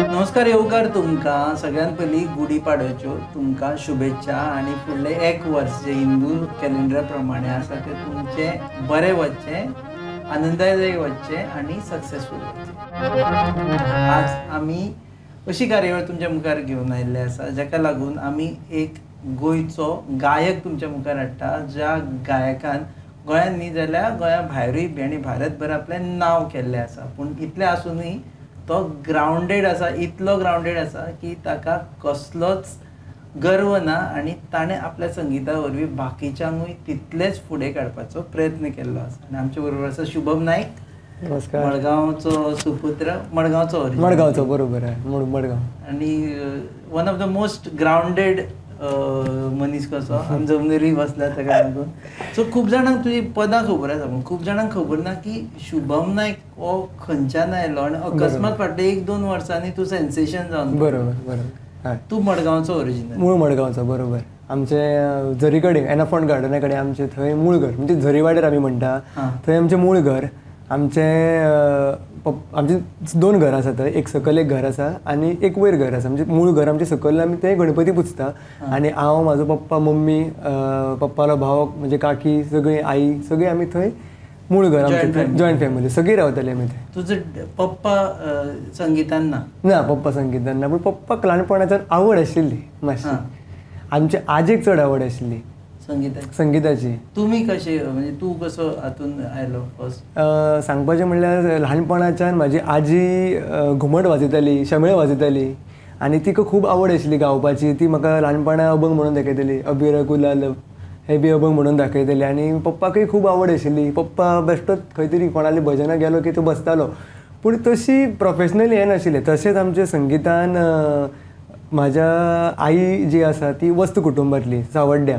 नमस्कार येवकार तुमकां सगळ्यात पयलीं गुढी पाडव्याच्यो तुमकां शुभेच्छा आनी फुडलें एक वर्स जे हिंदू कॅलेंडर प्रमाणे आसा ते तुमचें बरें वचचें, आनंददायी वचचें आनी सक्सेसफूल वचचें. आज आमी अशी कार्यावळ तुमच्या मुखार घेवन आयिल्ले आसा जाका लागून आमी एक गोंयचो गायक तुमच्या मुखार हाडटा, ज्या गायकान गोंयांत न्ही जाल्यार गोंया भायरूय बी आनी भारतभर आपलें नांव केल्लें आसा. पूण इतलें आसुनूय तो ग्रावंडेड आसा, इतलो ग्रावंडेड आसा की ताका कसलोच गर्व ना आनी ताणें आपल्या संगिता वरवीं बाकीच्यांकूय तितलेच फुडें काडपाचो प्रयत्न केल्लो आसा. आनी आमचे बरोबर आसा शुभम नायक. नमस्कार. मडगांवचो सुपुत्र, मडगांवचो मडगांवचो बरोबर आहे मडगांव. आनी वन ऑफ द मोस्ट ग्रावंडेड मनीस कसो जमनीरूय बसला ताका लागून. सो खूब जाणांक तुजी पदां खबर आसा पूण खूब जाणांक खबर ना की शुभम नायक हो खंयच्यान आयलो आनी अकस्मात फाटल्या 1-2 वर्सांनी तूं सेन्सेशन जावन. बरोबर. तूं मडगांवचो ओरिजिनल. मूळ मडगांवचो बरोबर. आमचे झरी कडेन एनाफॉन्ट गार्डना कडेन आमचे थंय मूळ घर म्हणजे झरीवाडेर आमी म्हणटा थंय आमचें मूळ घर. आमचे 2 घरां आसा थंय, एक सकयल एक घर आसा आनी एक वयर घर आसा. म्हणजे मूळ घर आमचे सकयल आमी थंय गणपती पुजता आनी हांव म्हाजो पप्पा मम्मी पप्पालो भाव म्हणजे काकी सगळीं आई सगळीं आमी थंय मूळ घर आमचें जॉयंट फॅमिली सगळीं रावतालीं आमी थंय. तुजो पप्पा संगितान ना पप्पा संगीतान ना, पूण पप्पाक ल्हानपणाच्यान आवड आशिल्ली मातशी. आमच्या आजेक चड आवड आशिल्ली संगीताची. तुमी कशे म्हणजे तूं कसो हातून आयलो फर्स्ट? सांगपाचें म्हणल्यार ल्हानपणाच्यान म्हाजी आजी घुमट वाजयताली, शेमेळ वाजयताली आनी तिका खूब आवड आशिल्ली गावपाची. ती म्हाका ल्हानपणा अभंग म्हणून दाखयताली, अबिर गुलाल हे बी अभंग म्हणून दाखयताली आनी पप्पाकय खूब आवड आशिल्ली. पप्पा बेश्टोच खंय तरी कोणाली भजनां गेलो की तो बसतालो, पूण तशी प्रोफेशनली हें नाशिल्लें. तशेंच आमच्या संगितान म्हाज्या आई जी आसा ती वस्त कुटुंबांतली सावड्ड्या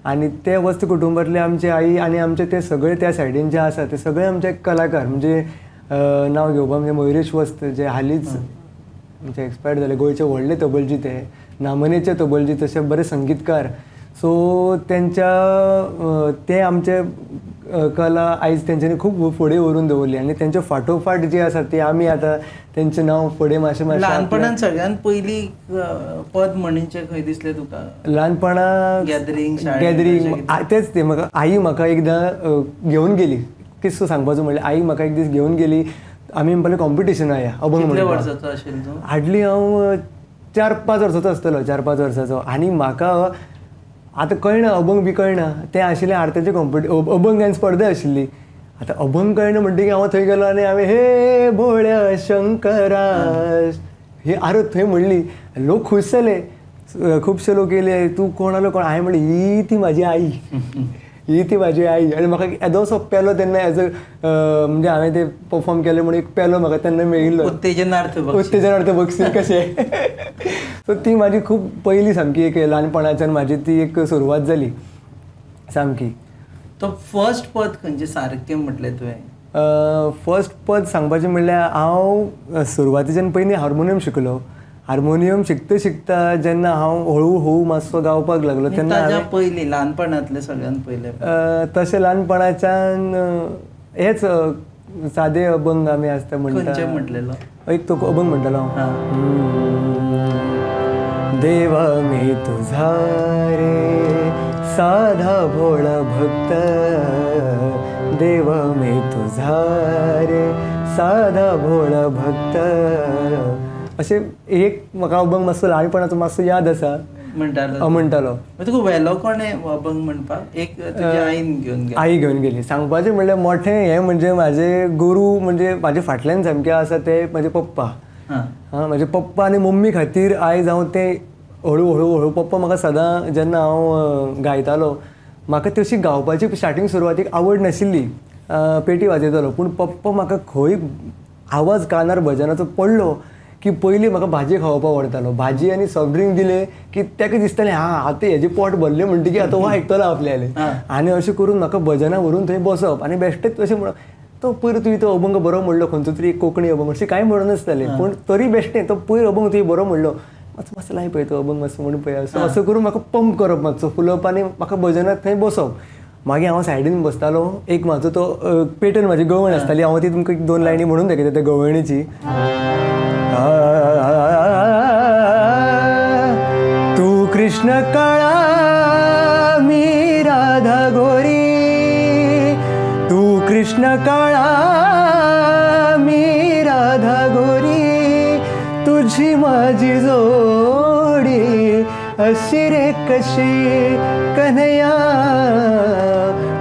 आनी ते वस्त कुटुंबांतले आमचे आई आनी आमचे ते सगळे त्या सायडीन जे आसा ते सगळे आमचे कलाकार. म्हणजे नांव घेवपा म्हणजे मयुरेश वस्त जे हालींच म्हणजे एक्सपायर्ड जाले, गोंयचे व्हडले तबलजी ते, नामनेचे तबलजी, तशे बरे संगीतकार. सो ते आमचे कला आयज तेंच्यांनी खूब फुडें व्हरून दवरली आनी तेंचे फाटोफाट जे आसा ते आमी आतां तेंचें नांव फुडें मातशें ल्हानपणान सगळ्यात पयलीं पद म्हणींचें खंय दिसलें तुका? ल्हानपणा गॅदरींग तेच ते म्हाका आई म्हाका एकदां घेवन गेली. किस्सो सांगपाचो म्हणल्यार आई म्हाका एक दीस घेवन गेली. आमी म्हणपाक कॉम्पिटिशनां या अभंग म्हणून. कितल्या वर्साचो आशिल्लो तूं? हार्डली हांव 4-5 वर्साचो आसतलो, 4-5 वर्साचो. आनी म्हाका आतां कळना अभंग बी कळना, तें आशिल्लें आरत्याचें अभंग आनी स्पर्धा आशिल्ली. आतां अभंग कळना म्हणटकीर हांव थंय गेलो आनी हांवें हे भोळ्या शंकरा ही आरत थंय म्हणली. लोक खूश जाले, खुबशे लोक येयले, तूं कोण आलो कोण? हांवें म्हणलें ही ती म्हाजी आई, ही ती म्हाजी आई. आनी म्हाका येदोसो पेलो तेन्ना एज म्हणजे हांवें ते परफॉर्म केलें म्हणून एक पेलो म्हाका तेन्ना मेळिल्लो उत्तेजनार्थ बक्षीस कशें. सो ती म्हाजी खूब पयली सामकी एक ल्हानपणाच्यान म्हाजी ती एक सुरवात जाली सामकी. तो फर्स्ट पद खंयचें सारकें म्हटलें तुवें? फर्स्ट पद सांगपाचें म्हणल्यार हांव सुरवातेच्यान पयलीं हार्मोनियम शिकलो. हार्मोनियम शिकता शिकता जेन्ना हांव हळू हळू मातसो गावपाक लागलो तेन्ना पयलीं ल्हानपणांतलें सगळ्यात पयलें तशें ल्हानपणाच्यान हेच सादे अभंग आमी आसता खंयचे म्हणटा. म्हटलेलो? एक तो अभंग म्हणटालो देवा मी तुझा रे साधा भोळा भक्त, देवा मी तुझा रे साधा भोळा भक्त. अशें एक म्हाका अभंग मातसो ल्हानपणाचो मातसो याद आसा म्हणटालो. तुका व्हेलो कोणें अभंग म्हणपाक? एक तुज्या आईन घेवन गेली? आई घेवन गेली. सांगपाचें म्हणल्यार मोठें हें म्हणजे म्हाजे गुरू म्हणजे म्हाजे फाटल्यान सामके आसा ते म्हाजे पप्पा. म्हाजे पप्पा आनी मम्मी खातीर आयज हांव तें हळू हळू हळू पप्पा म्हाका सदां जेन्ना हांव गायतालो म्हाका तशी गावपाची स्टार्टींग सुरवातेक आवड नाशिल्ली, पेटी वाजयतालो. पूण पप्पा म्हाका खंय आवाज कानार भजनाचो पडलो की पयलीं म्हाका भाजी खावपाक आवडटालो. भाजी आनी सॉफ्ट ड्रिंक दिलें की ताका दिसतालें आतां हेजें पोट भरलें म्हणटकीर आतां हो आयकतलो आपल्यालें. आनी अशें करून म्हाका भजनां व्हरून थंय बसप आनी बेश्टेच अशें म्हणप तो पयर तुवें तो अभंग बरो म्हणलो खंयचो तरी एक कोंकणी अभंग अशें कांय म्हणनासतालें, पूण तरी बेश्टें तो पयर अभंग तुवें बरो म्हणलो मातसो मातसो लाय पळय तो अभंग मातसो म्हणून पळय असो करून म्हाका पंप करप मातसो फुलप आनी म्हाका भजनांत थंय बसप. मागीर हांव सायडीन बसतालो एक म्हाजो तो पेटर्न म्हाजी गवण आसताली हांव ती तुमकां 2 लायनी म्हणून दाखयता त्या गवणीची. तू कृष्ण काळा मी राधा गोरी, तू कृष्ण काळा मी राधा गोरी, तुझी माझी जोडी अशी रे कशी कन्हैया,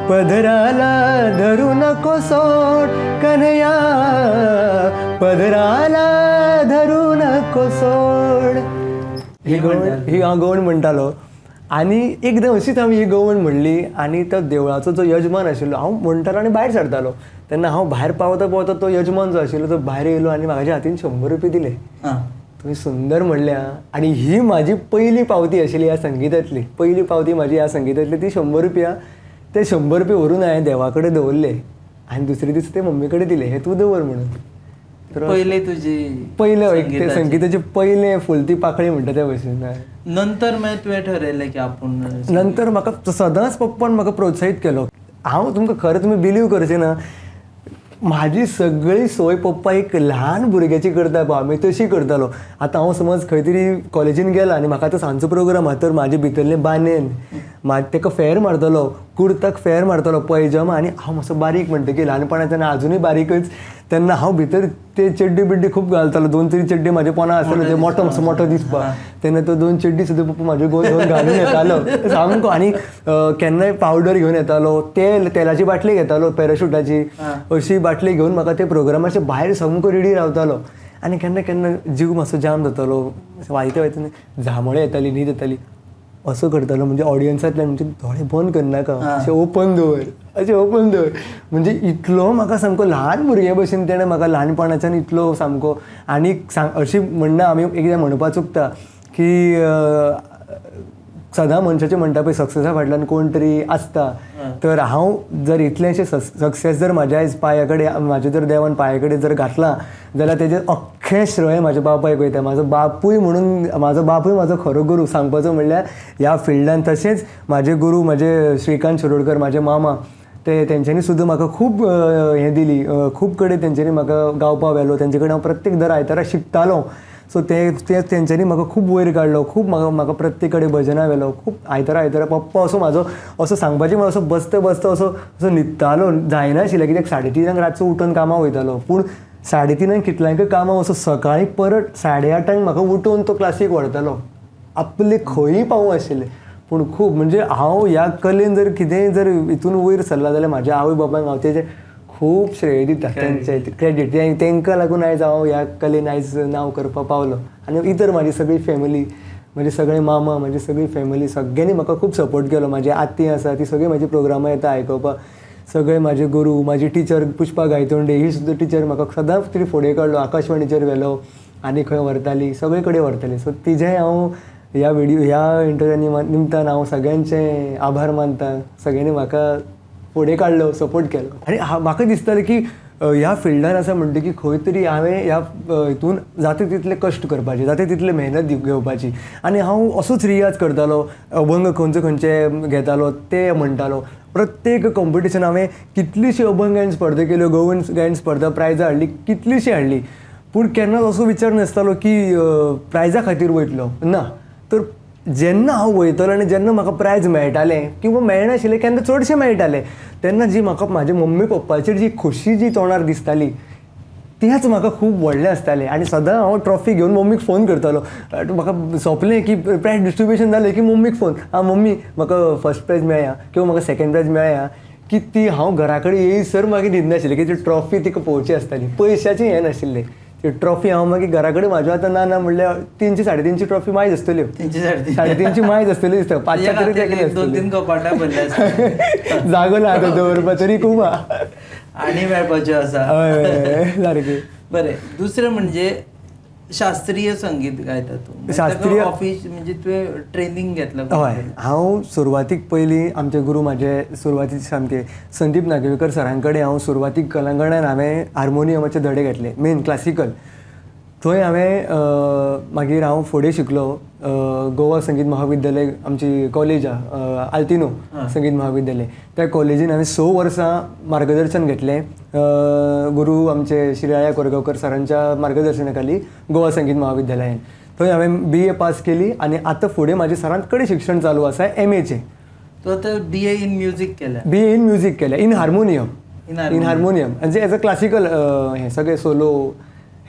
पदराला धरू नको सोड कन्हैया, पदराला धरू नको सोड. ही गवण म्हणटालो. आनी एकदम अशीच हांवें ही गवण म्हणली आनी तो देवळाचो जो यजमान आशिल्लो हांव म्हणटालो आनी भायर सरतालो तेन्ना हांव भायर पावता पावता तो यजमान जो आशिल्लो तो भायर येयलो आनी म्हाज्या हातीन 100 रुपया दिले. तुमी सुंदर म्हणल्या. आनी ही म्हाजी पयली पावती आशिल्ली ह्या संगीतांतली, पयली पावती म्हाजी ह्या संगीतांतली ती 100 रुपया. ते 100 रुपया व्हरून हांवें देवा कडेन दवरले आनी दुसरे दीस ते मम्मी कडेन दिले हे तूं दवर म्हणून. पयले तुजी पयले संगीताची पयले फुलती पाकळी म्हणटा त्या भशेन. नंतर मागीर तुवें ठरयलें की आपूण नंतर म्हाका सदांच पप्पान म्हाका प्रोत्साहीत केलो. हांव तुमकां खरें तुमी बिलीव करचें ना, म्हाजी सगळी सोय पप्पा एक ल्हान भुरग्याची करता पळय आमी तशी करतालो. आतां हांव समज खंय तरी कॉलेजीन गेला आनी म्हाका आतां सांजचो प्रोग्राम आहा तर म्हाजे भितरलें बानेन ताका फेर मारतलो, कुर्ताक फेर मारतलो, पैजामा आनी हांव मातसो बारीक म्हणटकीर ल्हानपणाच्यान आजुनूय बारीकच तेन्ना हांव भितर ते चड्डी बिड्डी खूब घालतालो. 2-3 चड्डी म्हाजे पोना आसतालो ते मोठो मातसो मोठो दिसपा तेन्ना तो 2 चड्डी सुद्दां पप्पा म्हाजे घेवन घालून येतालो सामको. आनी केन्नाय पावडर घेवन येतालो, तेलाची बाटली घेतालो पॅराशुटाची, अशी बाटली घेवन म्हाका ते प्रोग्रामाच्या भायर सामको रेडी रावतालो. आनी केन्ना केन्ना जीव मातसो जाम जातालो, वायता वायता झामळे येताली, न्हीद येताली, असो करतालो. म्हणजे ऑडियन्सांतल्यान म्हणजे दोळे बंद करनाका, अशें ओपन दवर, अशें ओपन दवर. म्हणजे इतलो म्हाका सामको ल्हान भुरग्या भशेन तेणें म्हाका ल्हानपणाच्यान इतलो सामको. आनी अशी म्हणना आमी एकदां म्हणपा चुकता की सदां मनशाचें म्हणटा पळय सक्सेसा फाटल्यान कोण तरी आसता. तर हांव जर इतलेंशें सक्सेस जर म्हाज्या आयज पांया कडेन म्हाज्या जर देवान पांया कडेन जर घातलां जाल्यार तेजें अख्खें श्रेय म्हाज्या बापायक वयता. म्हाजो बापूय म्हणून म्हाजो बापूय म्हाजो खरो गुरू सांगपाचो म्हणल्यार ह्या फिल्डान. तशेंच म्हाजे गुरू म्हाजे श्रीकांत शिरोडकर म्हाजे मामा तेंच्यांनी सुद्दां म्हाका खूब हें दिली, खूब कडेन तेंच्यांनी म्हाका गावपा व्हेलो, तेंचे कडेन हांव प्रत्येक दर आयतारा शिकतालो. सो तेंच्यांनी म्हाका खूब वयर काडलो, खूब म्हाका प्रत्येक कडेन भजनां व्हेलो, खूब आयतारा पप्पा असो म्हाजो असो सांगपाचें असो बसता असो न्हिदतालो जायनाशिल्लें कित्याक 3:30 रातचो उठून कामां वयतालो. पूण 3:30 कितल्यांक कामां असो सकाळीं परत 8:30 म्हाका उठोवन तो क्लासीक व्हरतालो. आपले खंयी पावूं आशिल्लें. पूण खूब म्हणजे हांव ह्या कलेन जर कितेंय जर हितून वयर सरला जाल्यार म्हाज्या आवय बापायक हांव तेजें खूब श्रेय दिता, तेंचे क्रेडीट तांकां लागून आयज हांव ह्या कलेन आयज नांव करपाक पावलो. आनी इतर म्हाजी सगळी फॅमिली, म्हजे सगळे मामा, म्हजी सगळी फॅमिली सगळ्यांनी म्हाका खूब सपोर्ट केलो. म्हाजी आत्ती आसा ती सगळी म्हाजी प्रोग्रामां येता आयकोपाक. सगळे म्हाजे गुरू, म्हाजी टिचर पुष्पा गायतोंडे ही सुद्दां टिचर म्हाका सदांच तरी फुडें काडलो. आकाशवाणीचेर व्हेलो आनी खंय व्हरताली, सगळे कडेन व्हरताली. सो तिजें हांव ह्या इंटरव्यू निमतान हांव सगळ्यांचे आभार मानता. सगळ्यांनी म्हाका फुडें काडलो, सपोर्ट केलो. आनी म्हाका दिसतालें की ह्या फिल्डान आसा म्हणटा की खंय तरी हांवें ह्या हितून जाता तितले कश्ट करपाचे, जाता तितले मेहनत घेवपाची. आनी हांव असोच रियाज करतालो, अभंग खंयचे घेतालो ते म्हणटालो. प्रत्येक कॉम्पिटिशन हांवें कितलीशी अभंग गायन स्पर्धा केल्यो, गवळण गायन स्पर्धा प्रायजां हाडली, कितलीशी हाडली. पूण केन्नाच असो विचार नासतालो की प्रायजा खातीर वयतलो ना. तर जेन्ना हांव वयतलो आनी जेन्ना म्हाका प्रायज मेळटालें किंवा मेळनाशिल्लें केन्ना चडशें मेळटालें तेन्ना जी म्हाका म्हाज्या मम्मी पप्पाचेर जी खोशी जी तोंडार दिसताली तेंच म्हाका खूब व्हडलें आसतालें. आनी सदां हांव ट्रॉफी घेवन मम्मीक फोन करतालो. म्हाका सोंपलें की प्रायज डिस्ट्रिब्युशन जालें की मम्मीक फोन, मम्मी म्हाका फर्स्ट प्रायज मेळ्ळ्या किंवा म्हाका सेकंड प्रायज मेळ्ळ्या, की ती हांव घरा कडेन येयसर मागीर न्हीद नाशिल्लें की ती ट्रॉफी तिका पळोवची आसताली. पयशाचें हें नाशिल्लें. ती ट्रॉफी हांव मागीर घरा कडेन म्हाज्या आतां ना म्हणल्यार 300-350 ट्रॉफी मायज आसतल्यो. 350 मायज आसतल्यो दिसता. 5 तरी 2-3 कपाटां भरल्या जागो ना आतां दवरपा तरी खूब आनी मेळपाच्यो आसा. हय सारकें. बरें, दुसरें म्हणजे शास्त्रीय संगीत गायता तूं. शास्त्रीय ऑफिस म्हणजे तुवें ट्रेनिंग घेतलं? हय, हांव सुरवातीक पयलीं आमचे गुरू म्हाजे सुरवातीक सामके संदीप नागवेकर सरां कडेन हांव सुरवातीक कलांगणान हांवें हार्मोनियमाचे धडे घेतले, मेन क्लासिकल. थंय हांवें मागीर हांव फुडें शिकलो गोवा संगीत महाविद्यालय आमची कॉलेज आहा आल्तिनो संगीत महाविद्यालय. त्या कॉलेजीन हांवें 6 वर्सां मार्गदर्शन घेतलें गुरू आमचे श्री कोरगांवकर सरांच्या मार्गदर्शना खाली गोवा संगीत महाविद्यालयान. थंय हांवें BA पास केली आनी आतां फुडें म्हाजें सरांत कडेन शिक्षण चालू आसा MAचें. तो आता BA इन म्युझिक केल्या. BA इन म्युझिक केलें इन हार्मोनियम. इन हार्मोनियम म्हणजे एज अ क्लासिकल हे सगळे सोलो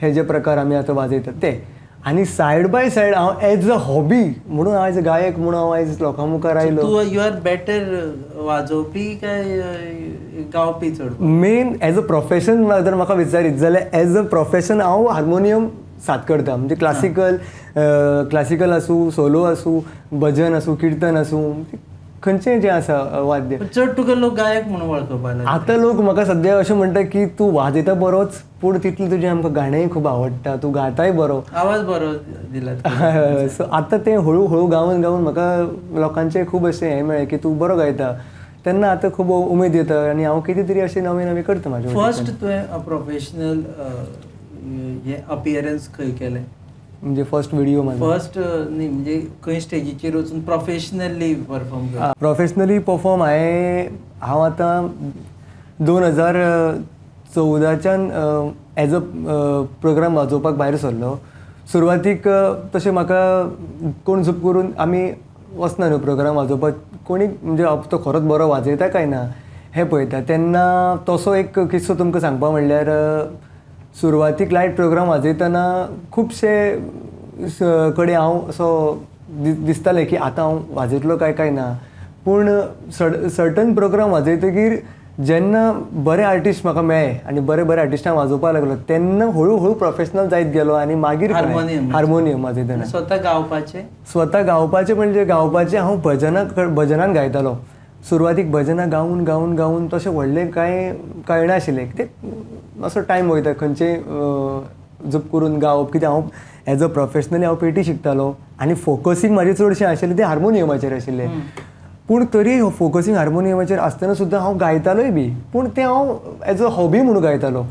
हे जे प्रकार आमी आतां वाजयतात ते. आनी सायड बाय सायड हांव एज अ हॉबी म्हणून आयज गायक म्हणून हांव आयज लोकां मुखार आयलो. तूं यू आर बेटर वाजोवपी काय गावपी चड? मेन एज अ प्रोफेशन जर म्हाका विचारीत जाल्यार एज अ प्रोफेशन हांव हार्मोनियम साथ करता. म्हणजे क्लासिकल आसूं सोलो आसूं भजन आसूं किर्तन आसूं खंयचें जें आसा वाद्य. चड तुका लोक गायक म्हणून वळखपा लागले. आतां लोक म्हाका सद्या अशें म्हणटा की तूं वाजयता बरोच पूण तितलें तुजें आमकां गाणेंय खूब आवडटा, तूं गाताय बरो. आवाज बरो दिला. सो आतां तें हळू हळू गावन गावन म्हाका लोकांचें खूब अशें हें मेळ्ळें की तूं बरो गायता. तेन्ना आतां खूब उमेद येता आनी हांव कितें तरी अशें नवें नवें करता म्हाजें. फर्स्ट तुवें प्रोफेशनल हे अपियरन्स खंय केलें? म्हणजे फर्स्ट व्हिडिओ म्हाजो फर्स्ट न्ही म्हणजे खंय स्टेजीचेर वचून प्रोफेशनली परफॉर्म केलें? प्रोफेशनली परफॉर्म हांव आतां 2014च्यान एज अ प्रोग्राम वाजोवपाक भायर सरलो. सुरवातीक तशें म्हाका कोण झूप करून आमी वचना न्हू प्रोग्राम वाजोवपाक. कोणी म्हणजे तो खरोच बरो वाजयता काय ना हें पळयता. तेन्ना तसो एक किस्सो तुमकां सांगपा म्हणल्यार सुरवातीक लायट प्रोग्राम वाजयतना खुबशे कडेन हांव असो दिसतालें की आतां हांव वाजयतलो काय ना. पूण सर्टन प्रोग्राम वाजयतकीर जेन्ना बरे आर्टिस्ट म्हाका मेळ्ळे आनी बरे आर्टिस्टांक वाजोवपाक लागलो तेन्ना हळू हळू प्रोफेशनल जायत गेलो. आनी मागीर हार्मोनियम वाजयतना स्वता गावपाचें म्हणजे गावपाचें हांव भजनान गायतालो. सुरवातीक भजनां गावन गावन गावन तशें व्हडलें कांय कळनाशिल्लें. कितें असो टायम वयता खंयचेय जप करून गावप. कित्याक हांव एज अ प्रोफेशनली हांव पेटी शिकतालो आनी फोकसींग म्हाजें चडशें आशिल्लें तें हार्मोनियमाचेर आशिल्लें. पूण तरी फोकसींग हार्मोनियमाचेर आसतना सुद्दां हांव गायतालोय बी. पूण तें हांव एज अ हॉबी म्हणून गायतालो.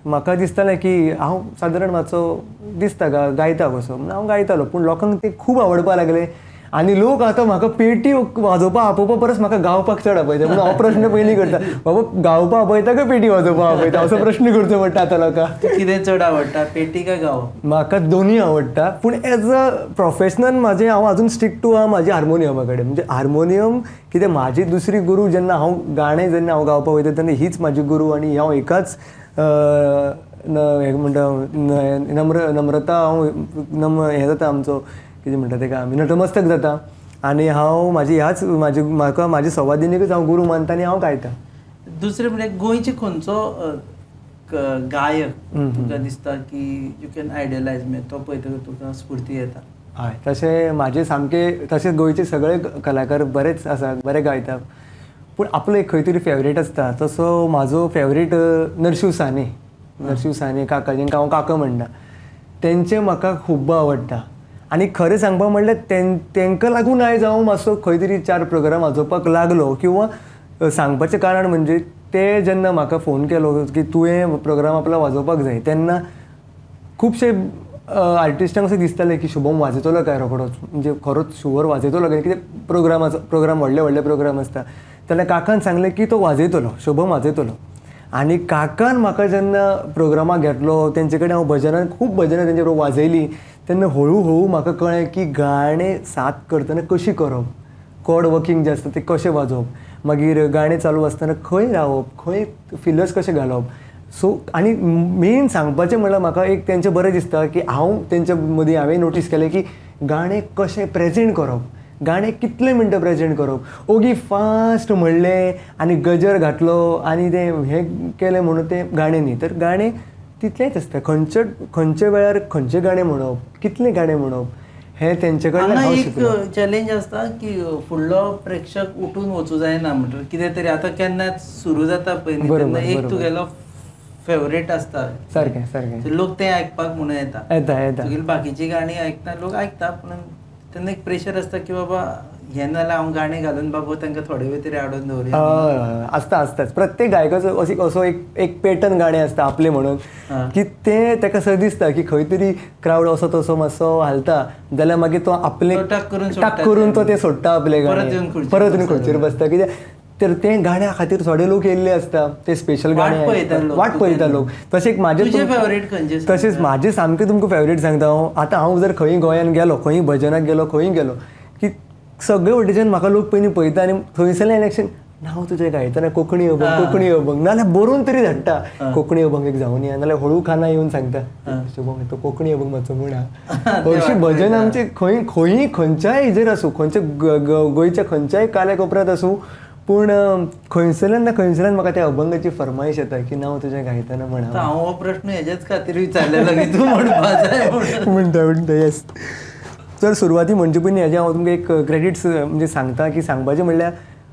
म्हाका दिसतालें की हांव सादारण मातसो दिसता गायता कसो म्हणून हांव गायतालो. पूण लोकांक तें खूब आवडपाक लागलें आनी लोक आतां म्हाका पेटी वाजोवपाक आपोवपा परस म्हाका गावपाक चड आपयता. म्हणून हांव प्रश्न पयलीं करता बाबा गावपाक आपयता काय पेटी वाजोवपाक आपयता असो प्रश्न करचो पडटा आतां लोकांक. कितें चड आवडटा पेटी काय गावप? म्हाका दोनूय आवडटा पूण एज अ प्रोफेशनल म्हाजें हांव आजून स्टिक टू आहा म्हाज्या हार्मोनियमा कडेन. म्हणजे हार्मोनियम कितें म्हाजी दुसरी गुरू जेन्ना हांव गाणें जेन्ना हांव गावपाक वयता तेन्ना हीच म्हाजी गुरू आनी हांव एकाच हें म्हणटा नम्रता हांव हें जाता आमचो कितें म्हणटा तेका आमी नतमस्तक जाता. आनी हांव म्हाका म्हाजी संवादिनीकच हांव गुरू मानता आनी हांव गायता. दुसरें म्हणजे गोंयचे खंयचो गायक तुका दिसता की यू कॅन आयडियलायज म्हणजे तो पळयतकच तुका स्फूर्ती येता? हय तशें म्हाजे सामके तशें गोंयचे सगळे कलाकार बरेच आसात बरे गायतात. पूण आपलो एक खंय तरी फेवरेट आसता. तसो म्हाजो फेवरेट नरशिंव साने काका जेंकां हांव काका म्हणटा. तेंचें म्हाका खूब आवडटा. आनी खरें सांगपाक म्हणल्यार तांकां लागून आयज हांव मातसो खंय तरी 4 प्रोग्राम वाजोवपाक लागलो. किंवा सांगपाचें कारण म्हणजे ते जेन्ना म्हाका फोन केलो की तुवें प्रोग्राम आपलो वाजोवपाक जाय तेन्ना खुबशे आर्टिस्टांक अशें दिसतालें की शुभम वाजयतलो काय रोखडोच. म्हणजे खरोच शुवर वाजयतलो काय कितें प्रोग्राम व्हडले प्रोग्राम आसता. तेन्ना काकान सांगलें की तो वाजयतलो शुभम वाजयतलो. आनी काकान म्हाका जेन्ना प्रोग्रामाक घेतलो तेंचे कडेन हांव खूब भजनां तेंचे बरोबर वाजयलीं तेन्ना हळू हळू म्हाका कळ्ळें की गाणें साथ करतना कशी करप. कॉर्ड वर्किंग जे आसता ते कशें वाजोवप. मागीर गाणें चालू आसतना खंय रावप खंय फिलर्स कशे घालप. सो आनी मेन सांगपाचें म्हणल्यार म्हाका एक तेंचें बरें दिसता की हांव तेंच्या मदीं हांवें नोटीस केलें की गाणें कशें प्रेजेंट करप. गाणें कितले मिनटां प्रेजेंट करप. ओगी फास्ट म्हणलें आनी गजर घातलो आनी तें हें केलें म्हणून तें गाणें न्ही. तर गाणें तितलेंच आसता. खंयचे वेळार खंयचें गाणें म्हणप कितलें गाणें म्हणप हें तेंचे कडल्यान हांव शिकलो. एक चॅलेंज आसता की फुडलो प्रेक्षक उठून वचूं जायना म्हणटा कितें तरी आतां केन्नाच सुरू जाता पळय तेन्ना एक तुगेलो फेवरेट आसता. सारकें लोक तें आयकपाक म्हणून येता. येता तुगेली बाकीची गाणी आयकता लोक आयकता पूण तेन्ना एक प्रेशर आसता की बाबा हे नाल्यार हांव गाणी घालून बाबू तांकां थोडे वेळ तरी हाडून दवरया. आसताच प्रत्येक गायकाचो असो एक पॅटर्न गाणें आसता आपले म्हणून की ते ताका सर दिसता की खंय तरी क्रावड असो तसो मातसो हालता जाल्यार मागीर तो आपले टाक करून तो ते सोडटा आपले गाणे परत येवन खुर्चीर बसता कित्याक तर ते गाण्या खातीर थोडे लोक येयल्ले असता ते स्पेशल गाणे वाट पळयता लोक. तशें म्हाजे फेवरेट खंयचे? तशेंच म्हाजे सामकें तुमकां फेवरेट सांगता हांव. आतां हांव जर खंय गोंयान गेलो खंय भजनाक गेलो खंय गेलो की सगळे वटेच्यान म्हाका लोक पयलीं पळयता आनी थंयसरलें इलेक्शन नांव तुजें गायतना कोंकणी अभंग नाल्यार बरोवन तरी धाडटा कोंकणी अभंग एक जावन या नाल्यार हळू खाना येवन सांगता शुभम तो कोंकणी अभंग मातसो म्हणा. हरशीं भजन आमचें खंय खंयच्याय हेजेर आसूं खंयच्या गोंयच्या खंयच्याय काल्या कोपऱ्यांत आसूं पूण खंयसरल्यान ना खंयसरल्यान म्हाका त्या अभंगाची फरमाईश येता की नांव तुजें गायतना म्हणा. हांव हो प्रश्न हेजेच खातीर विचारलेलो की तूं म्हणपा जाय म्हणटा येस. तर सुरवाती म्हणजे पयलीं हेजें हांव तुमकां एक क्रेडिट्स म्हणजे सांगता की सांगपाचें म्हणल्यार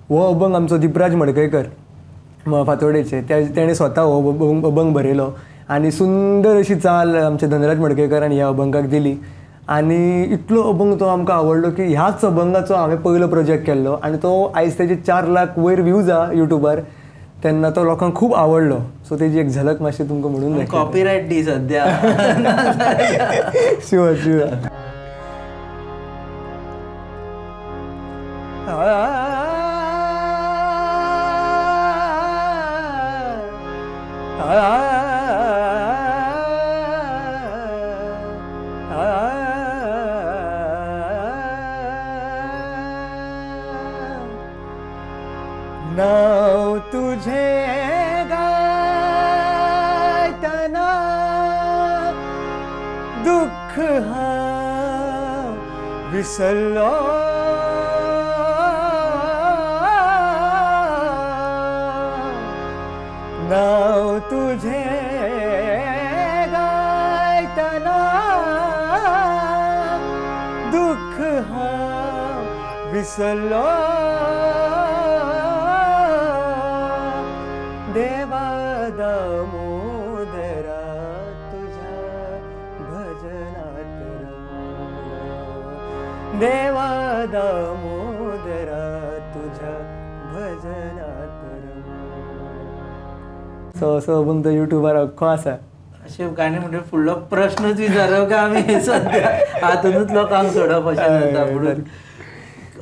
हो अभंग आमचो दिपराज मडकयकर फातोडेचे तेणें स्वता हो अभंग बरयलो आनी सुंदर अशी चाल आमचे धनराज मडकयकरान ह्या अभंगाक दिली आनी इतलो अभंग तो आमकां आवडलो की ह्याच अभंगाचो हांवें पयलो प्रोजेक्ट केल्लो आनी तो आयज तेजे 4 लाख वयर व्ह्यूज आहा युट्यूबार. तेन्ना तो लोकांक खूब आवडलो सो तेजी एक झलक मातशी तुमकां म्हणून दाखयता. कॉपीरायट दी सद्या. Sure sure. नाव तुझे गायतना दुःख हा विसरलो नाव तुझे गायतना दुःख हा विसरलो देवा दामोदरा तुझ्या भजनात रमलो देवा दामोदरा तुझ्या भजनात रमलो. असो अभंग तो युट्यूबार अख्खो आसा. अशें गाणी म्हणजे फुडलो प्रश्नच विचारप काय आमी सद्या हातूनच लोकांक सोडप अशें जाता. म्हणून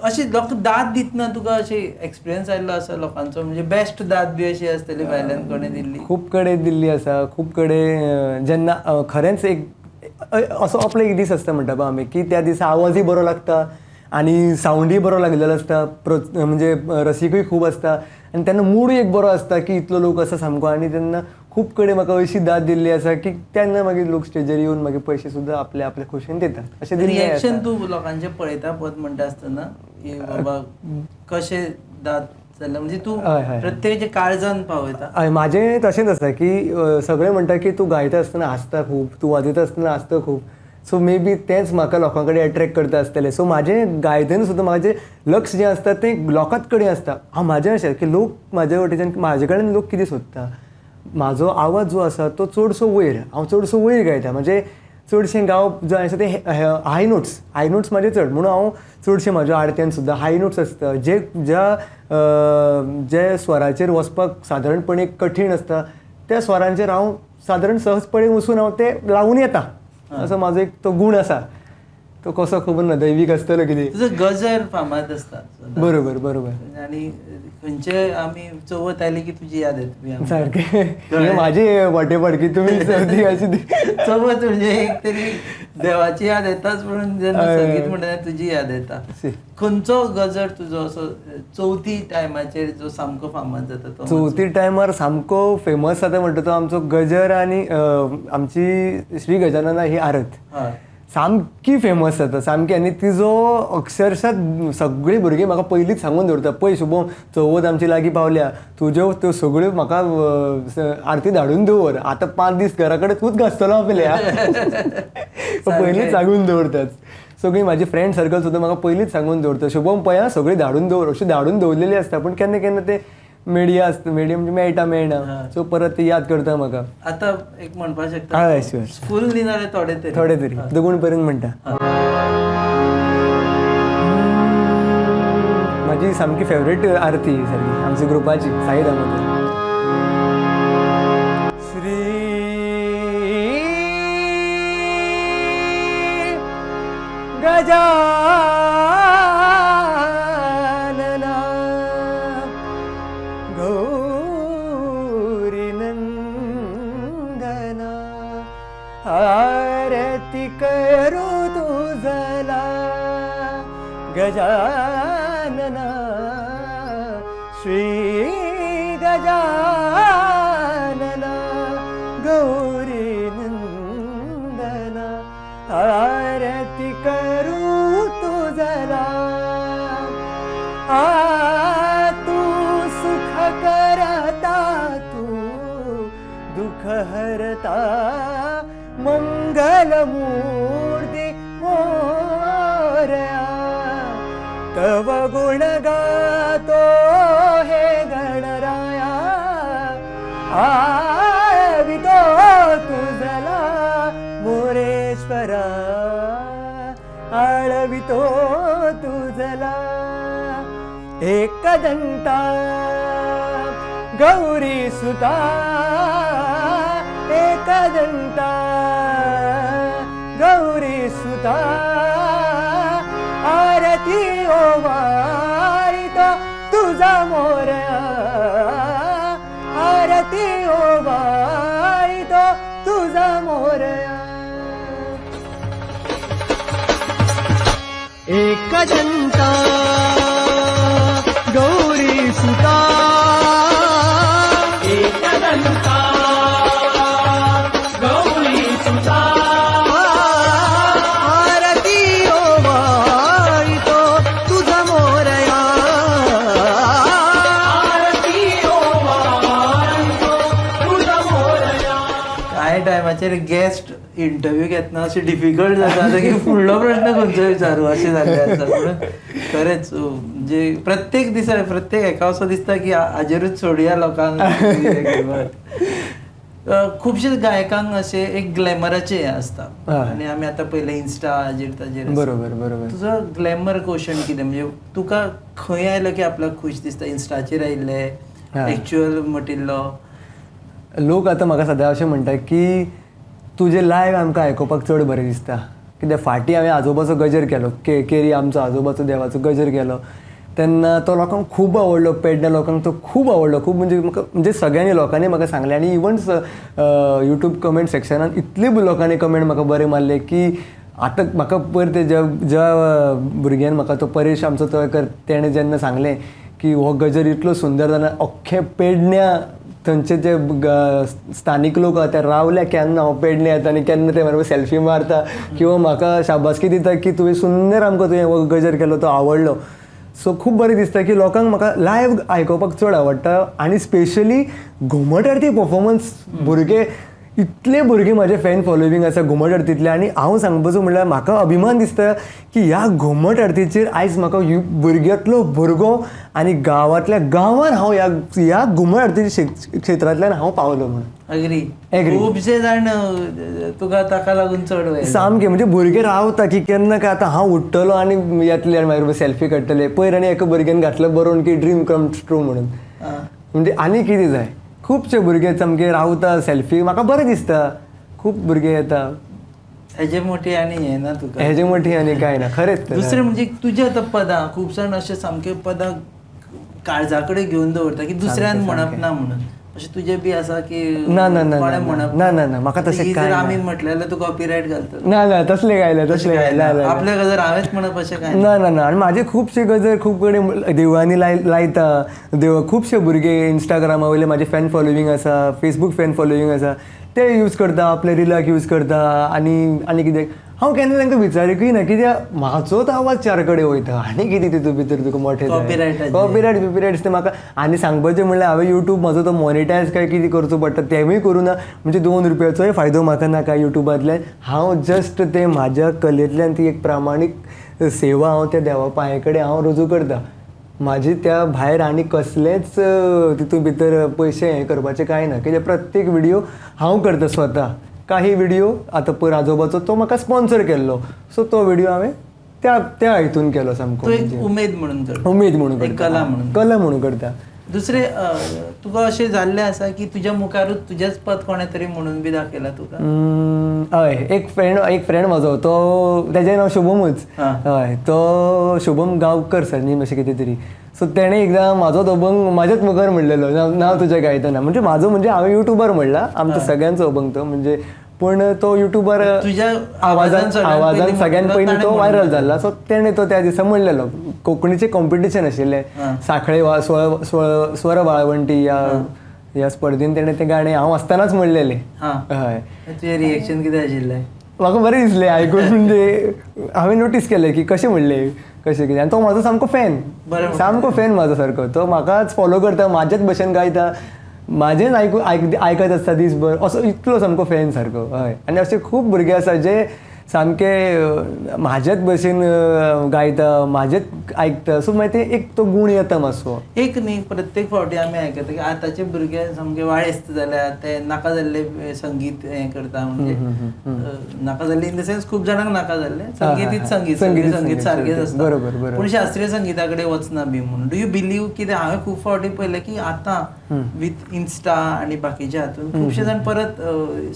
अशी लोक दाद दितना तुका अशी एक्सपिरियन्स आयल्लो आसा लोकांचो म्हणजे बेस्ट दाद बी अशी आसतली भायल्यान कोणें दिल्ली? खूब कडेन दिल्ली आसा. खूब कडेन जेन्ना खरेंच एक असो आपलो एक दीस आसता म्हणटा पळय आमी की त्या दिसा आवाजूय बरो लागता आनी सावंडूय बरो लागलेलो आसता म्हणजे रसिकूय खूब आसता आनी तेन्ना मूडूय एक बरो आसता की इतलो लोक आसा सामको. आनी तेन्ना खूब कडेन म्हाका अशी दाद दिल्ली आसा की तेन्ना मागीर लोक स्टेजीर येवन मागीर पयशे सुद्दां आपल्या खोशयेन दितात. अशें रिएक्शन तूं लोकांचें पळयता पद म्हणटा आसतना की बाबा कशें दाद जालें म्हणजे तूं प्रत्येकाच्या काळजान पावयता? हय म्हाजें तशेंच आसा की सगळे म्हणटा की तूं गायता आसतना हांसता खूब तूं वाजयता आसतना हांसता खूब सो मे बी तेंच म्हाका लोकां कडेन एट्रॅक्ट करता आसतलें. सो म्हाजें गायतना सुद्दां म्हाजें लक्ष जें आसता तें लोकांच कडेन आसता. हांव म्हाजें अशें की लोक म्हाज्या वटेच्यान म्हाजे कडेन लोक कितें सोदता म्हाजो आवाज जो आसा तो चडसो वयर हांव चडसो वयर गायता म्हणजे चडशें गावप जें आसा तें हाय नोट्स म्हाजे चड म्हणून हांव चडशें म्हाज्या आरत्यान सुद्दां हाय नोट्स आसता जे स्वराचेर वचपाक सादारणपणे कठीण आसता त्या स्वरांचेर हांव सादारण सहजपणे वचून हांव ते लावून येता. असो म्हाजो एक तो गूण आसा. तो कसो खबर ना दैवीक आसतलो कितें. तुजो गजर फामाद आसता. बरोबर. आनी खंयचे आमी चवथ आयली की तुजी याद येता. सारकें म्हाजी वाटेपड की तुमी चवथी अशी चवथ म्हणजे एक तरी देवाची याद येताच म्हणून जेन्ना संगीत म्हणटा तुजी याद येता. खंयचो गजर तुजो असो चवथी टायमाचेर जो सामको फामाद जाता तो? चवथी टायमार सामको फेमस जाता म्हणटा तो आमचो गजर आनी आमची श्री गजानना ही आरत सामकी फेमस जाता सामकी. आनी तिजो अक्षरशः सगळीं भुरगीं म्हाका पयलींच सांगून दवरता पळय शुभम चवथ आमची लागीं पावल्या तुज्यो त्यो सगळ्यो म्हाका आरती धाडून दवर आतां 5 दीस घरा कडेन तूंच घासतलो आपल्या पयलींच सांगून दवरतात. सगळीं म्हाजी फ्रेंड सर्कल सुद्दां म्हाका पयलींच सांगून दवरता शुभम पळय सगळीं धाडून दवर अशी धाडून दवरलेली आसता पूण केन्ना केन्ना ते मिडिया आसता मिडिया म्हणजे मेळना सो परत ती याद करता म्हाका. आतां एक म्हणपाक शकता हय शुअर फूल न्ही जाल्यार थोडे तरी दोगूण पर्यंत म्हणटा. माझी सामकी फेवरेट आरती सारखी आमच्या ग्रुपाची साई दामोदर. श्री गजानना गौरी नंदना आरती करू तुझला गजानना श्री गजानना गौरी नंदना आरती करू तुझला तू सुख करता तू दुःख हरता मंगल मूर्ती मोरया तव गुण गातो हे गणराया आवितो तुझला मोरेश्वरा आळवितो तुझला एकदंता गौरी सुता एकदंता गौरी सुता आरती ओवाळितो तुझा मोरया आरती ओवाळितो तुझा मोरया एकदंता गौरी सुता एकदंता गौरी सुता आरती ओवाळितो तुझा मोरया आरती ओवाळितो तुझा मोरया. कांय टायमाचेर गेस्ट इंटरव्यू घेतना अशें डिफिकल्ट जाता की फुडलो प्रश्न खंयचो विचारू अशें जाल्लें आसा. म्हणून खरेंच म्हणजे प्रत्येक दिसा प्रत्येक हेका असो दिसता की हाजेरूच सोडया लोकांक. खुबशे गायकांक अशे एक ग्लॅमराचे हे आसता आनी आमी आतां पयलें इन्स्टाचेर ताजेर. बरोबर बरोबर. तुजो ग्लॅमर क्वेश्चन कितें म्हणजे तुका खंय आयलो की आपल्याक खुश दिसता? इन्स्टाचेर आयिल्ले एक्चुअल म्हटिल्लो? लोक आतां म्हाका सद्या अशें म्हणटा की तुजे लायव्ह आमकां आयकुपाक चड बरें दिसता. कित्याक फाटीं हांवें आजोबाचो गजर केलो, केरी आमचो आजोबाचो देवाचो गजर केलो तेन्ना तो लोकांक खूब आवडलो. पेडण्या लोकांक तो खूब आवडलो. खूब म्हणजे म्हाका म्हणजे सगळ्यांनी लोकांनी म्हाका सांगलें आनी इवन यूट्यूब कमेंट सेक्शनान इतले लोकांनी कमेंट म्हाका बरें मारले की आतां म्हाका परते ज्या भुरग्यान म्हाका तो परेश आमचो तो तेणें जेन्ना सांगलें की हो गजर इतलो सुंदर जालो अख्खे पेडण्या थंयचे जे स्थानीक लोक आहा ते रावल्या केन्ना हांव पेडणे येता आनी केन्ना ते बरोबर सेल्फी मारता किंवा म्हाका शाबासकी दिता की तुवें सुंदर आमकां तुवें हो गजर केलो तो आवडलो. सो खूब बरें दिसता की लोकांक म्हाका लायव्ह आयकुपाक चड आवडटा आनी स्पेशली घुमट आरती परफॉर्मन्स. भुरगे इतले भुरगे म्हाजे फॅन फॉलोवींग आसा घुमट आरतींतले आनी हांव सांगपाचो म्हणल्यार म्हाका अभिमान दिसता की ह्या घुमट आरतीचेर आयज म्हाका भुरग्यांतलो भुरगो आनी गांवांतल्या गांवान हांव ह्या घुमट आरतीच्या क्षेत्रांतल्यान हांव पावलो म्हणून. एग्री. खुबशे जाण तुका ताका लागून चड वेळ सामकें म्हणजे भुरगे रावता की केन्ना काय आतां हांव उठ्ठलो आनी येतले आनी मागीर सेल्फी काडटले. पयर आनी एका भुरग्यान घातलो बरोवन की ड्रीम कम ट्रू म्हणून. म्हणजे आनी कितें जाय. खुबशे भुरगे सामके रावता सेल्फी. म्हाका बरें दिसता. खूब भुरगे येता. हेजे मोठी आनी हें ना तुका. हेजे मोठी आनी कांय ना. खरेंच. दुसरें म्हणजे तुजें आतां पदां खूब जाण अशें सामके पदां काळजा कडेन घेवन दवरता की दुसऱ्यान म्हणप ना म्हणून. अशें तुजें बी आसा की ना ना ना कोणें म्हणप ना ना ना म्हाका तशें जर आमी म्हटलें जाल्यार तू कॉपीरायट घालता? ना ना तसलें काय ना तसलें काय ना. आपल्या गजर हांवेंच म्हणप अशें काय ना ना ना. आनी म्हाजे खुबशे गजर खूब कडेन देवळांनी लायता. खुबशे भुरगे इंस्टाग्रामा वयले म्हाजे फॅन फॉलोवींग आसा, फेसबूक फॅन फॉलोवींग आसा ते यूज करता, आपले रिलाक यूज करता. आनी कितें हांव केन्ना तांकां विचारूंकय ना कित्याक म्हाजोच आवाज चार कडेन वयता आनी कितें तितून भितर तुका मोठें कॉपीरायट्स ते म्हाका. आनी सांगपाचें म्हणल्यार हांवें यूट्यूब म्हाजो तो मॉनिटायज काय कितें करचो पडटा तेंवूय करूं ना. म्हणजे 2 रुपयाचोय फायदो म्हाका नाका यूट्यूबांतल्यान. हांव जस्ट ते म्हाज्या कलेंतल्यान ती एक प्रामाणीक सेवा हांव त्या देवा पांया कडेन हांव रुजू करता. म्हाजे त्या भायर आनी कसलेंच तितून भितर पयशे हें करपाचें कांय ना. कित्याक प्रत्येक व्हिडियो हांव करता स्वता. काही व्हिडियो आतां पयर आजोबाचो तो म्हाका स्पॉन्सर केल्लो सो तो व्हिडियो हांवें त्या हितून केलो सामको तूं एक म्हणजे. उमेद म्हणून करता, उमेद म्हणून एक करता, कला म्हणून. कला म्हणून करता. दुसरे तुका अशें जाल्लें आसा की तुज्या मुखारूच तुजेच पद कोणें तरी म्हणून बी दाखयला तुका? हय, एक फ्रेंड म्हजो, तो तेजें नांव शुभमूच. हा. हय, तो शुभम गांवकर सरनेम अशें कितें तरी. सो तेणें एकदां म्हाजोच अभंग म्हाज्याच मुखार म्हणलेलो, नांव तुजें गायतना. म्हणजे म्हाजो म्हणजे हांवें युट्यूबार म्हणला, आमचो सगळ्यांचो अभंग तो. म्हणजे पण तो युट्यूबार तुज्या आवाजान सगळ्यात पयलीं तो ताणें व्हायरल म्हणून जाला. सो तेणें तो त्या दिसा म्हणलेलो, कोंकणीचें कॉम्पिटिशन आशिल्लें, साखळे स्वर वाळवंटी ह्या स्पर्धेन तेणें तें गाणें हांव आसतनाच म्हणलेलें. हा. हय, तुजें रिएक्शन कितें आशिल्लें? म्हाका बरें दिसलें आयकून. म्हणजे हांवें नोटीस केलें की कशें म्हणलें, कशें कितें. आनी तो म्हाजो सामको फॅन, सामको फॅन म्हाजो सारको. तो म्हाकाच फॉलो करता, म्हाजेच भशेन गायता, म्हाजेच आयकत आसता दिसभर, असो इतलो सामको फॅन सारको. हय, आनी अशे खूब भुरगे आसा जे सामके म्हाजेच भशेन गायता, म्हाजेच आयकता. सो मागीर ते एक तो गूण येता मातसो. एक न्ही, प्रत्येक फावटी आमी आयकता की आतांचे भुरगे सामके वाळेस्त जाल्यात, ते नाका जाल्ले संगीत हें करता. म्हणजे नाका जाल्ले इन द सेन्स खूब जाणांक नाका जाल्ले, संगीत संगीत सारकेंच आसता. बरोबर. पूण शास्त्रीय संगीता कडेन वचना बी म्हणून. डू यू बिलीव की हांवें खूब फावटी पळयलें की आतां विथ इन्स्टा आनी बाकीच्या हातून खुबशे जाण परत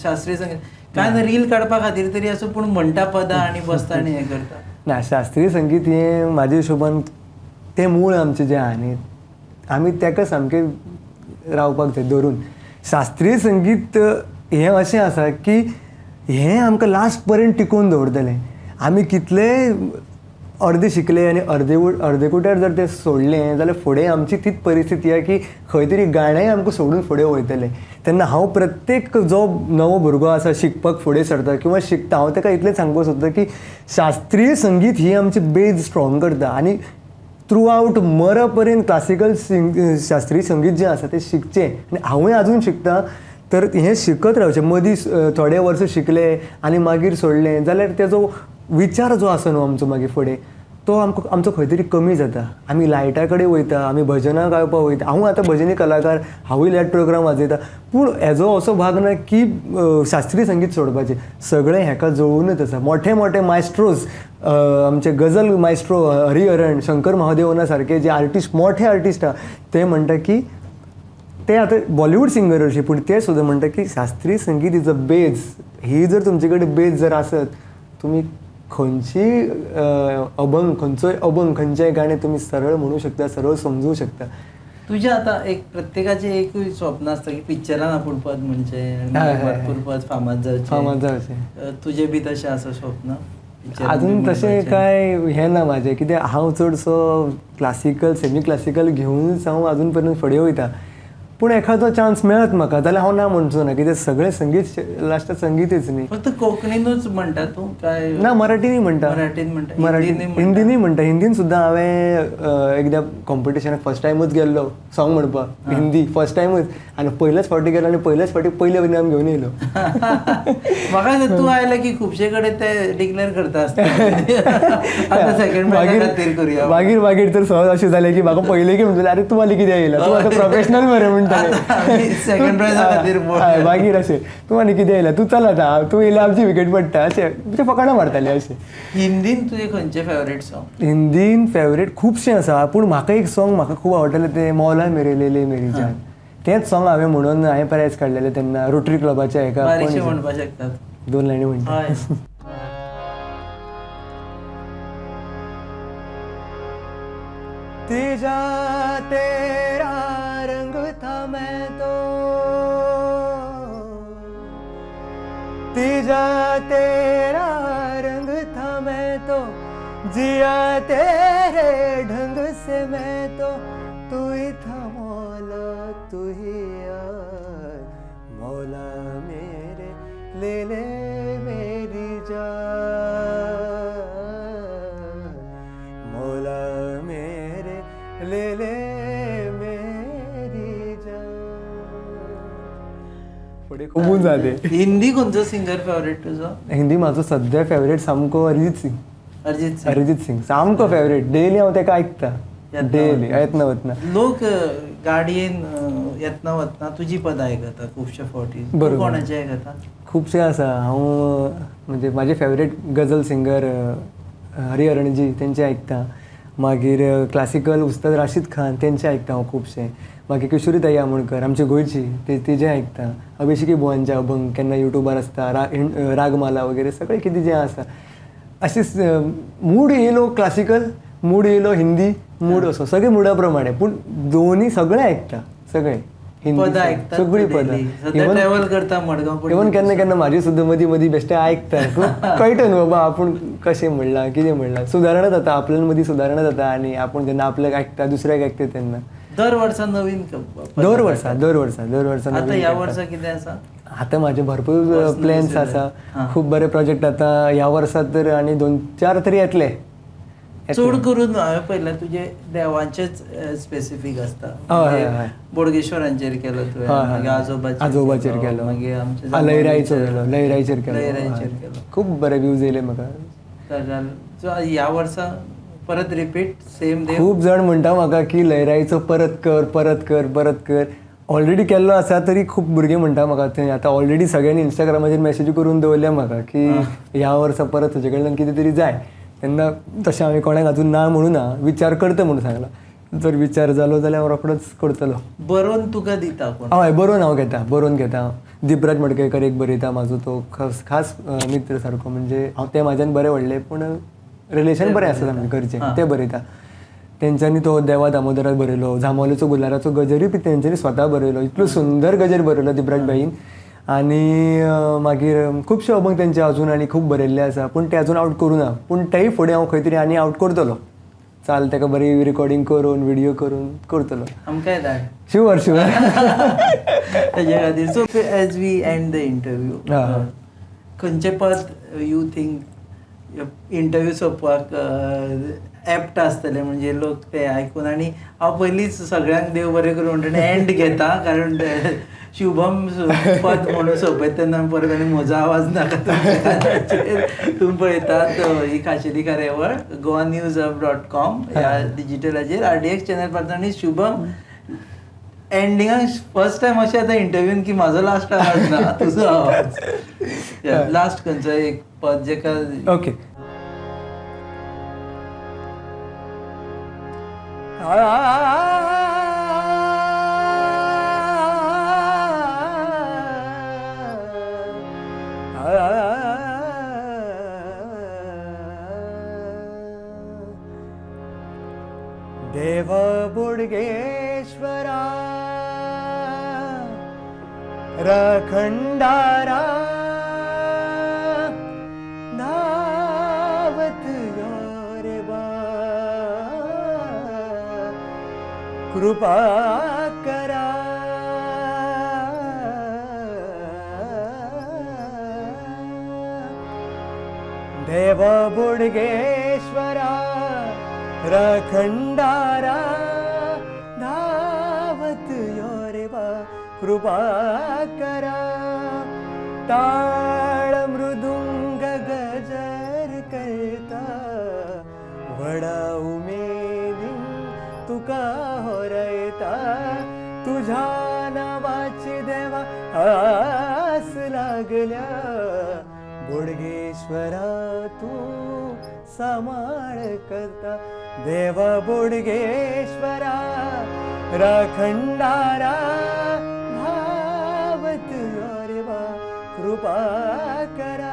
शास्त्रीय संगीत काय ना रील काडपा खातीर तरी असो, पूण म्हणटा पदां आनी बसता आनी हें करता. ना, शास्त्रीय संगीत हें म्हाज्या हिशोबान तें मूळ आमचें जें आहा न्ही, आमी तेका सामकें रावपाक जाय धरून. शास्त्रीय संगीत हें अशें आसा की हें आमकां लास्ट पर्यंत टिकोवन दवरतलें. आमी कितले अर्दे शिकले आनी अर्देकुट्यार जर तें सोडलें जाल्यार फुडें आमची तीच परिस्थिती आहे की खंय तरी गाणेंय आमकां सोडून फुडें वयतलें. तेन्ना हांव प्रत्येक जो नवो भुरगो आसा शिकपाक फुडें सरता किंवा शिकता, हांव ताका इतलें सांगपाक सोदता की शास्त्रीय संगीत ही आमची बेज स्ट्रॉंग करता. आनी थ्रू आवट मरा पर्यंत क्लासिकल शास्त्रीय संगीत जें आसा तें शिकचें. आनी हांवूय आजून शिकता, तर हें शिकत रावचें. मदीं थोडे वर्स शिकले आनी मागीर सोडलें जाल्यार तेजो विचार जो आसा न्हू आमचो मागीर फुडें, तो आमचो खंय तरी कमी जाता. आमी लायटा कडेन वयता, आमी भजनां गावपाक वयता. हांव आतां भजनी कलाकार, हांवूय लॅट प्रोग्राम वाजयता. पूण हेजो असो भाग ना की शास्त्रीय संगीत सोडपाचें. सगळें हेका जळूनच आसा. मोठे मोठे मायस्ट्रोज, आमचे गजल मायस्ट्रो हरिहरन, शंकर महादेवना सारके जे आर्टिस्ट, मोठे आर्टिस्ट आहा, ते म्हणटा की ते आतां बॉलिवूड सिंगर अशें, पूण ते सुद्दां म्हणटा की शास्त्रीय संगीत इज अ बेज. ही जर तुमचे कडेन बेज जर आसत, तुमी खंयचीय खंयचोय अभंग, खंयचेंय गाणें तुमी सरळ म्हणू शकता, सरळ समजूं शकता. तुजें आतां एक प्रत्येकाचें एकूय स्वप्न आसता की पिक्चरान आपूण पद म्हणचें, भरपूर पद फामाद जावचें. तुजें बी तशें आसा स्वप्न? अजून तशें काय हें ना म्हाजें, कित्याक हांव चडसो क्लासिकल, सेमी क्लासिकल घेवनूच हांव अजून पर्यंत फुडें वयता. पूण एखादो चान्स मेळत म्हाका जाल्यार हांव ना म्हणचो ना, कित्याक सगळें संगीत लास्टाक संगीतच न्ही. फक्त कोंकणीनूच म्हणटा तूं काय? ना, मराठीनूय म्हणटा, हिंदीनूय म्हणटा. हिंदीन सुद्दां हांवें एकदां कॉम्पिटिशनाक फर्स्ट टायमूच गेल्लो सॉंग म्हणपाक, हिंदी फर्स्ट टायमूच. आनी पयलेच फावटी गेलो आनी पयलेच फावटी पयले इनाम घेवन येयलो. म्हाका दिसता तूं आयला की खुबशे कडेन ते डिक्लेअर करता आसता आतां सेकंड प्रायजा खातीर करुया. मागीर तर सहज अशें जालें की म्हाका पयलें की म्हणटलें अरे तूं आली कितें येयला, तूं आतां प्रोफेशनल मरे म्हणटाले. सेकंड प्रायजा खातीर मागीर अशें तूं आनी कितें येयला, तूं चल आतां, तूं येयला आमची विकेट पडटा, अशें म्हणजे फकाणां मारताले अशें. हिंदीन तुजें खंयचें फेवरेट सॉंग? हिंदीन फेवरेट खुबशें आसा, पूण म्हाका एक सॉंग म्हाका खूब आवडटालें, तें मौला मेरे ले ले मेरी जान. तेंच सॉंग हांवें म्हणून हांवें प्रायज काडलेलें तेन्ना रोटरी क्लबाच्या हेका. बारीकशें म्हणपाक शकतात? 2 लायनी म्हणटा. तेजा तेरा रंग था मैं तो, तेजा तेरा रंग था मैं तो, जिया तेरे ढंग से मैं तो, तू ही था मौला तू ही यार, मौला मेरे ले ले मेरी जान, मौला मेरे ले ले मेरी जान. पुढे खूप जाते. हिंदी खंयचो सिंगर फेवरेट तुजो? हिंदी म्हाजो सद्या फेवरेट सामको अरिजीत सिंग. अरिजीत सिंग सामको फेवरेट. डेली हांव तेका आयकता, डेली येतना वतना. लोक गाडयेन येतना वतना तुजी पदां आयकता खुबशे फावटी. कोणाचे आयकता? खुबशे आसा. हांव म्हणजे म्हाजे फेवरेट गजल सिंगर हरिहरणजी तेंचे आयकता, मागीर क्लासिकल उस्ताद राशीद खान तेंचे आयकता हांव खुबशे, मागीर किशोरीताई आमोणकर आमची गोंयची तेजें आयकता, अभिषेकी बुवांचे अभंग केन्ना युट्यूबार आसता, रागमाला वगैरे सगळें कितें जें आसा अशेंच मूड येयलो क्लासिकल, मूड येयलो हिंदी, मूड असो सगळे मुडा प्रमाणे, पूण दोन्ही सगळें आयकता, सगळें पदां आयकतात सगळीं daily. पदां. सद्या ट्रॅव्हल करता मडगांव इवन केन्ना केन्ना म्हाजी सुद्दां मदीं मदीं बेश्टें आयकता, कळटा न्हू बाबा आपूण कशें म्हणलां कितें म्हणलां, सुदारणा जाता आपल्या मदीं सुदारणा जाता, आनी आपूण जेन्ना आपल्याक आयकता दुसऱ्याक आयकता तेन्ना दर वर्सा नवीन दर वर्सा आता नवीन ह्या करता. वर्सा कितें आसा? आतां म्हाजे भरपूर प्लॅन्स आसा, खूब बरे प्रोजेक्ट आतां ह्या वर्सा तर आनी 2-4 तरी येतले. चड करून हांवें पळयलां तुजे देवांचेच स्पेसिफीक आसता. हय, हय. बोडगेश्वरांचेर केलो तुवें, मागीर आजोबाचेर केलो, मागीर आमच्या लयराईचेर केलो, लयराईचेर लयराईचेर केलो, केलो. खूब बरे व्ह्यूज येयले म्हाका. सो ह्या वर्सा परत रिपीट सेम देव? खूब जाण म्हणटा म्हाका की लयराईचो परत कर. ऑलरेडी केल्लो आसा तरी खूब भुरगे म्हणटा म्हाका, थंय आतां ऑलरेडी सगळ्यांनी इंस्टाग्रामाचेर मेसेज करून दवरल्या म्हाका की ह्या वर्सा परत तुजे कडल्यान कितें तरी जाय. तेन्ना तशें हांवें कोणाक अजून ना म्हणून ना, विचार करता म्हणून सांगला. जर विचार जालो जाल्यार हांव रोखडोच करतलो. बरोवन तुका दिता कोण? हय, बरोवन हांव घेता. दिपराज मडकयकर एक बरयता, म्हाजो तो खास मित्र सारको, म्हणजे हांव ते म्हाज्यान बरें व्हडले पूण रिलेशन बरें आसता आमचे घरचे, ते बरयता. तेंच्यांनी तो देवा दामोदराक बरयलो, झामोलेचो गुलाराचो गजरूय बी तेंच्यांनी स्वता बरयलो, इतलो सुंदर गजर बरयलो दिपराज बाईन. आनी मागीर खुबशे अभंग तेंचे अजून आनी खूब बरयल्ले आसा, पूण ते अजून आउट करूं ना, पूण तेय फुडें हांव खंय तरी आनी आउट करतलो. चाल तेका बरी रिकॉर्डिंग करून व्हिडिओ करून करतलो. आमकांय धाड. शुअर ताजे खातीर. So as we end the interview, खंयचे पद यू थिंक इंटरव्यू सोंपपाक एप्ट आसतले, म्हणजे लोक ते आयकून, आनी हांव पयलींच सगळ्यांक देव बरें करून म्हणटा एंड घेता, कारण शुभम पद म्हणून सोंपयता तेन्ना परत आनी म्हजो आवाज नाका. तुमी पळयतात ही खाशेली कार्यावळ goanews.com ह्या डिजिटलाचेर RDX चॅनल पार्टनर. आनी शुभम एंडिंगाक फर्स्ट टायम अशें आतां इंटरव्यून की म्हाजो लास्ट आवाज ना, तुजो आवाज. लास्ट खंयचो एक पद जेका ओके. देव बोडगेश्वरा रखंडारा धावत यो रे बा, कृपा करा. देव बोडगेश्वरा रखंडारा धावत यो रे बा, कृपा करा. टाळ मृदुंग गजर करता, वडा उमेदीन तुका होरयता. तुझ्या नावाची देवा आस लागल्या, बोडगेश्वरा तू सांभाळ करता. देव बोडगेश्वरा रखंडारा धावत यो रे बा, कृपा करा.